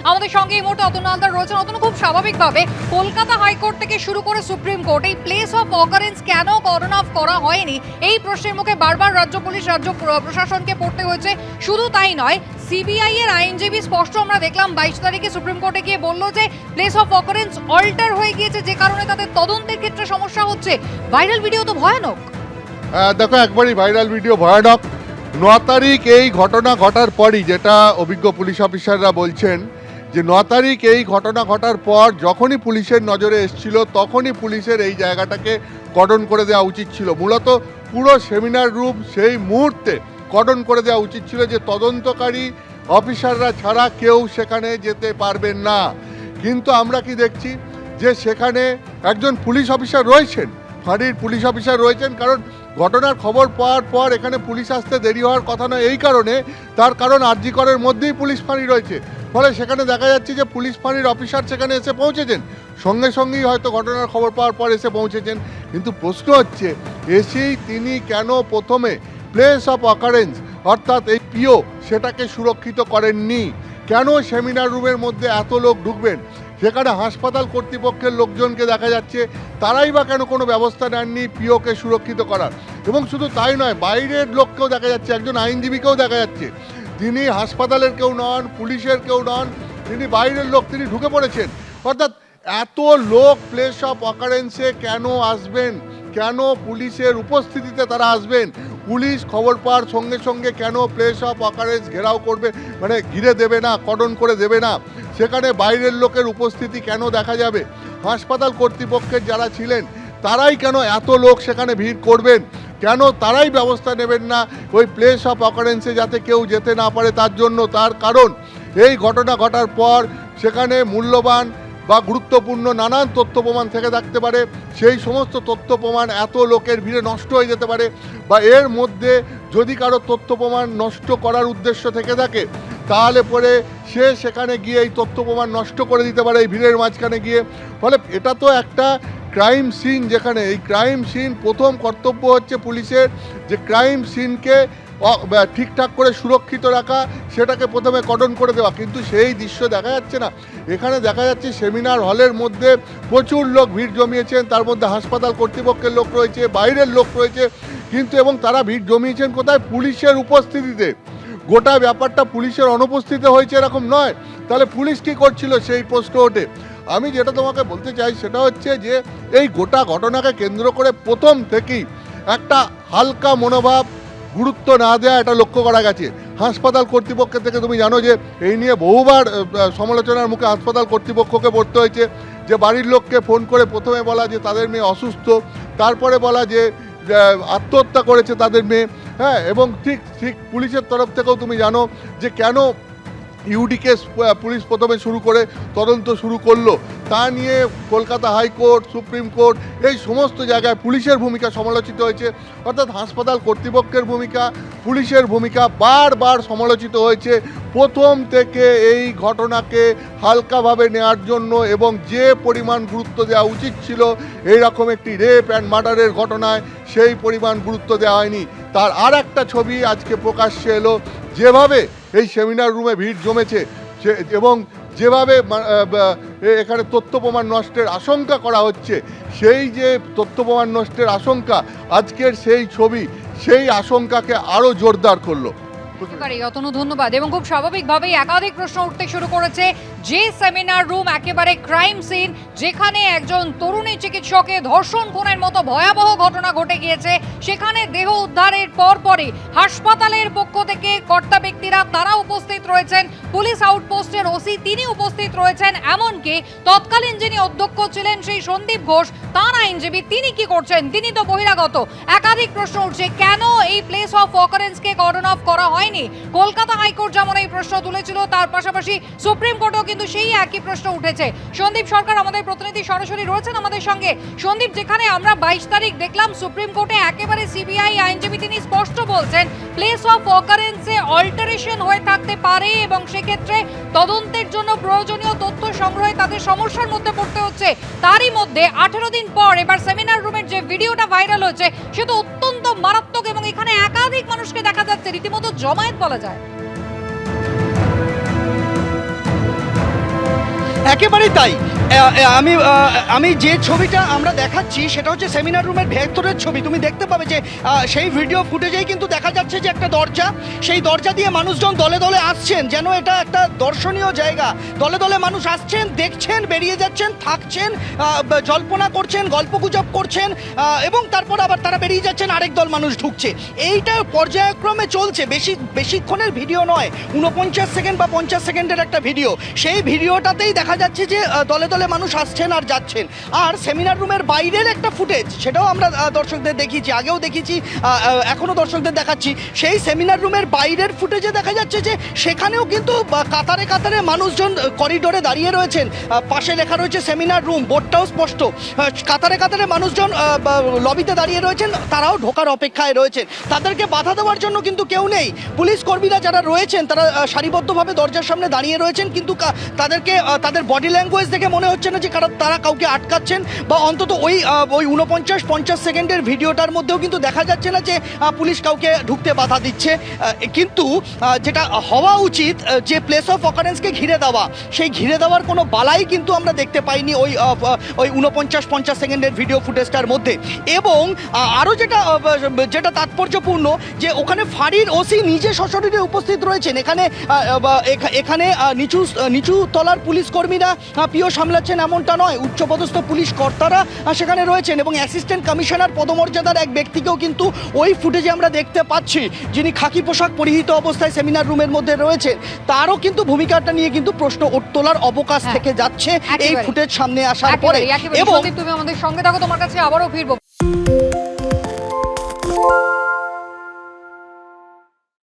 আমাদের সঙ্গে এই মুহূর্তে অতনু হালদার রয়েছেন। অতনু, খুব স্বাভাবিকভাবে কলকাতা হাইকোর্ট থেকে শুরু করে সুপ্রিম কোর্ট এই প্লেস অফ অকারেন্স কেন কর্ডন অফ করা হয়নি এই প্রশ্নের মুখে বারবার রাজ্য পুলিশ রাজ্য প্রশাসনকে পড়তে হয়েছে। শুধু তাই নয়, সিবিআই এর আইনজীবী স্পষ্ট আমরা দেখলাম 22 তারিখে সুপ্রিম কোর্টে গিয়ে বলল যে প্লেস অফ অকারেন্স অল্টার হয়ে গিয়েছে, যে কারণে তাদের তদন্তের ক্ষেত্রে সমস্যা হচ্ছে। ভাইরাল ভিডিও তো ভয়ানক। দেখো, একবারই ভাইরাল ভিডিও ভয়ানক। 9 তারিখ এই ঘটনা ঘটার পরই, যেটা অভিজ্ঞ পুলিশ অফিসাররা বলছেন, যে 9 তারিখ এই ঘটনা ঘটার পর যখনই পুলিশের নজরে এসেছিল তখনই পুলিশের এই জায়গাটাকে কর্ডন করে দেওয়া উচিত ছিল। মূলত পুরো সেমিনার রুম সেই মুহূর্তে কর্ডন করে দেওয়া উচিত ছিল, যে তদন্তকারী অফিসাররা ছাড়া কেউ সেখানে যেতে পারবেন না। কিন্তু আমরা কি দেখছি, যে সেখানে একজন পুলিশ অফিসার রয়েছেন, ফাঁড়ির পুলিশ অফিসার রয়েছেন। কারণ ঘটনার খবর পাওয়ার পর এখানে পুলিশ আসতে দেরি হওয়ার কথা নয়, এই কারণে, তার কারণ আরজি করের মধ্যেই পুলিশ ফাঁড়ি রয়েছে। ফলে সেখানে দেখা যাচ্ছে যে পুলিশ ফাঁড়ির অফিসার সেখানে এসে পৌঁছেছেন, সঙ্গে সঙ্গেই হয়তো ঘটনার খবর পাওয়ার পর এসে পৌঁছেছেন। কিন্তু প্রশ্ন হচ্ছে, এসেই তিনি কেন প্রথমে প্লেস অফ অকারেন্স অর্থাৎ এই পিও সেটাকে সুরক্ষিত করেননি? কেন সেমিনার রুমের মধ্যে এত লোক ঢুকবেন? সেখানে হাসপাতাল কর্তৃপক্ষের লোকজনকে দেখা যাচ্ছে, তারাই বা কেন কোনো ব্যবস্থা নেননি পিওকে সুরক্ষিত করার? এবং শুধু তাই নয়, বাইরের লোককেও দেখা যাচ্ছে, একজন আইনজীবীকেও দেখা যাচ্ছে, তিনি হাসপাতালের কেউ নন, পুলিশের কেউ নন, তিনি বাইরের লোক, তিনি ঢুকে পড়েছেন। অর্থাৎ এত লোক প্লেস অফ অকারেন্সে কেন আসবেন? কেন পুলিশের উপস্থিতিতে তারা আসবেন? পুলিশ খবর পাওয়ার সঙ্গে সঙ্গে কেন প্লেস অফ অকারেন্স ঘেরাও করবে, মানে ঘিরে দেবে না, কর্ডন করে দেবে না? সেখানে বাইরের লোকের উপস্থিতি কেন দেখা যাবে? হাসপাতাল কর্তৃপক্ষের যারা ছিলেন তারাই কেন এত লোক সেখানে ভিড় করবেন? কেন তারাই ব্যবস্থা নেবেন না ওই প্লেস অফ অকারেন্সে যাতে কেউ যেতে না পারে তার জন্য? তার কারণ, এই ঘটনা ঘটার পর সেখানে মূল্যবান বা গুরুত্বপূর্ণ নানান তথ্য প্রমাণ থেকে থাকতে পারে। সেই সমস্ত তথ্য প্রমাণ এত লোকের ভিড়ে নষ্ট হয়ে যেতে পারে, বা এর মধ্যে যদি কারো তথ্য প্রমাণ নষ্ট করার উদ্দেশ্য থেকে থাকে, তাহলে পরে সে সেখানে গিয়ে এই তথ্য প্রমাণ নষ্ট করে দিতে পারে এই ভিড়ের মাঝখানে গিয়ে। ফলে এটা তো একটা ক্রাইম সিন, যেখানে এই ক্রাইম সিন, প্রথম কর্তব্য হচ্ছে পুলিশের যে ক্রাইম সিনকে ঠিকঠাক করে সুরক্ষিত রাখা, সেটাকে প্রথমে কর্ডন করে দেওয়া। কিন্তু সেই দৃশ্য দেখা যাচ্ছে না। এখানে দেখা যাচ্ছে সেমিনার হলের মধ্যে প্রচুর লোক ভিড় জমিয়েছেন, তার মধ্যে হাসপাতাল কর্তৃপক্ষের লোক রয়েছে, বাইরের লোক রয়েছে, কিন্তু এবং তারা ভিড় জমিয়েছেন কোথায়? পুলিশের উপস্থিতিতে। গোটা ব্যাপারটা পুলিশের অনুপস্থিতিতে হয়েছে এরকম নয়। তাহলে পুলিশ কী করছিল, সেই প্রশ্ন ওঠে। আমি যেটা তোমাকে বলতে চাই সেটা হচ্ছে যে এই গোটা ঘটনাকে কেন্দ্র করে প্রথম থেকেই একটা হালকা মনোভাব, গুরুত্ব না দেওয়া, এটা লক্ষ্য করা গেছে। হাসপাতাল কর্তৃপক্ষের থেকে তুমি জানো যে এই নিয়ে বহুবার সমালোচনার মুখে হাসপাতাল কর্তৃপক্ষকে পড়তে হয়েছে, যে বাড়ির লোককে ফোন করে প্রথমে বলা যে তাদের মেয়ে অসুস্থ, তারপরে বলা যে আত্মহত্যা করেছে তাদের মেয়ে। হ্যাঁ, এবং ঠিক ঠিক পুলিশের তরফ থেকেও তুমি জানো যে কেন ইউডি কেস পুলিশ প্রথমে শুরু করে তদন্ত শুরু করলো, তা নিয়ে কলকাতা হাইকোর্ট, সুপ্রিম কোর্ট, এই সমস্ত জায়গায় পুলিশের ভূমিকা সমালোচিত হয়েছে। অর্থাৎ হাসপাতাল কর্তৃপক্ষের ভূমিকা, পুলিশের ভূমিকা বারবার সমালোচিত হয়েছে প্রথম থেকে এই ঘটনাকে হালকাভাবে নেওয়ার জন্য, এবং যে পরিমাণ গুরুত্ব দেওয়া উচিত ছিল এইরকম একটি রেপ অ্যান্ড মার্ডারের ঘটনায়, সেই পরিমাণ গুরুত্ব দেওয়া হয়নি। তার আর একটা ছবি আজকে প্রকাশ্যে এলো, যেভাবে এই সেমিনার রুমে ভিড় জমেছে এবং যেভাবে এখানে তথ্য প্রমাণ নষ্টের আশঙ্কা করা হচ্ছে, সেই যে তথ্য প্রমাণ নষ্টের আশঙ্কা, আজকের সেই ছবি সেই আশঙ্কাকে আরও জোরদার করলো। অতনু, ধন্যবাদ। এবং খুব স্বাভাবিকভাবেই একাধিক প্রশ্ন উঠতে শুরু করেছে। যে সেমিনার রুম একেবারে ক্রাইম সিন, যেখানে একজন তরুণী চিকিৎসকের ধর্ষণ খুনের মতো ভয়াবহ ঘটনা ঘটে গিয়েছে, সেখানে দেহ উদ্ধারের পরপরই হাসপাতালের পক্ষ থেকে কর্তা ব্যক্তিরা তারা উপস্থিত রয়েছেন, পুলিশ আউটপোস্টের ওসি তিনি উপস্থিত রয়েছেন, এমনকি তৎকালীন যিনি অধ্যক্ষ ছিলেন সেই সন্দীপ ঘোষ, তার আইনজীবী, তিনি কি করছেন? তিনি তো বহিরাগত। একাধিক প্রশ্ন উঠছে, কেন এই প্লেস অফ অকারেন্সকে কর্ডন অফ করা হয়? কলকাতা হাইকোর্ট যেমন এই প্রশ্ন তুলেছিল, তার পাশাপাশি সুপ্রিম কোর্টেও কিন্তু সেই একই প্রশ্ন উঠেছে। সন্দীপ সরকার আমাদের প্রতিনিধি সরাসরি রয়েছেন আমাদের সঙ্গে। সন্দীপ, যেখানে আমরা 22 তারিখ দেখলাম সুপ্রিম কোর্টে একেবারে সিবিআই আইনজীবী তিনি স্পষ্ট বলছেন প্লেস অফ অকারেন্সে অল্টারেশন হয়ে থাকতে পারে, এবং সেক্ষেত্রে তদন্তের জন্য প্রয়োজনীয় তথ্য সংগ্রহে তাদের সমস্যার মধ্যে পড়তে হচ্ছে। তারই মধ্যে 18 দিন পর এবার সেমিনার রুমের যে ভিডিওটা ভাইরাল হচ্ছে, সে তো অত্যন্ত মারাত্মক, এবং এখানে একাধিক মানুষকে দেখা যাচ্ছে, রীতিমতো জমায়েত বলা যায়। একেবারেই তাই। আমি যে ছবিটা আমরা দেখাচ্ছি সেটা হচ্ছে সেমিনার রুমের ভেতরের ছবি। তুমি দেখতে পাবে যে সেই ভিডিও ফুটেজেই কিন্তু দেখা যাচ্ছে যে একটা দরজা, সেই দরজা দিয়ে মানুষজন দলে দলে আসছেন, যেন এটা একটা দর্শনীয় জায়গা। দলে দলে মানুষ আসছেন, দেখছেন, বেরিয়ে যাচ্ছেন, থাকছেন, জল্পনা করছেন, গল্পগুজব করছেন, এবং তারপর আবার তারা বেরিয়ে যাচ্ছেন, আরেক দল মানুষ ঢুকছে। এইটা পর্যায়ক্রমে চলছে, বেশিক্ষণের ভিডিও নয়, 49 সেকেন্ড বা 50 সেকেন্ডের একটা ভিডিও। সেই ভিডিওটাতেই দেখা যাচ্ছে যে দলে দলে মানুষ আসছেন আর যাচ্ছেন। আর সেমিনার রুমের বাইরের একটা ফুটেজ, সেটাও আমরা দর্শকদের দেখিয়েছি, আগেও দেখেছি, এখনও দর্শকদের দেখাচ্ছি। সেই সেমিনার রুমের বাইরের ফুটেজে দেখা যাচ্ছে যে সেখানেও কিন্তু কাতারে কাতারে মানুষজন করিডোরে দাঁড়িয়ে রয়েছেন। পাশে লেখা রয়েছে সেমিনার রুম, বোর্ডটাও স্পষ্ট। কাতারে কাতারে মানুষজন লবিতে দাঁড়িয়ে রয়েছেন, তারাও ঢোকার অপেক্ষায় রয়েছেন। তাদেরকে বাধা দেওয়ার জন্য কিন্তু কেউ নেই। পুলিশ কর্মীরা যারা রয়েছেন তারা সারিবদ্ধভাবে দরজার সামনে দাঁড়িয়ে রয়েছেন, কিন্তু তাদেরকে তাদের বডি ল্যাঙ্গুয়েজ দেখে মনে হচ্ছে না যে তারা কাউকে আটকাচ্ছেন, বা অন্তত ওই 49-50 সেকেন্ডের ভিডিওটার মধ্যেও কিন্তু দেখা যাচ্ছে না যে পুলিশ কাউকে ঢুকতে বাধা দিচ্ছে। কিন্তু যেটা হওয়া উচিত, যে প্লেস অফ অকারেন্সকে ঘিরে দেওয়া, সেই ঘিরে দেওয়ার কোনো বালাই কিন্তু আমরা দেখতে পাইনি ওই 49-50 সেকেন্ডের ভিডিও ফুটেজটার মধ্যে। এবং আরও যেটা তাৎপর্যপূর্ণ, যে ওখানে ফাঁড়ির ওসি নিজে সশরীরে উপস্থিত রয়েছেন। এখানে নিচু তলার পুলিশ কর্মীরা পিও সামলাচ্ছেন এমনটা নয়, উচ্চপদস্থ পুলিশ কর্তারা সেখানে রয়েছেন, এবং অ্যাসিস্ট্যান্ট কমিশনার পদমর্যাদার এক ব্যক্তিকেও কিন্তু ওই ফুটেজে আমরা দেখতে পাচ্ছি, যিনি খাকি পোশাক পরিহিত অবস্থায় সেমিনার রুমের মধ্যে রয়েছেন। তারও কিন্তু ভূমিকাটা নিয়ে কিন্তু প্রশ্ন তোলার অবকাশ থেকে যাচ্ছে এই ফুটেজ সামনে আসার পরে। এবং তুমি আমাদের সঙ্গে থাকো, তোমার কাছে আবারও ফিরবো।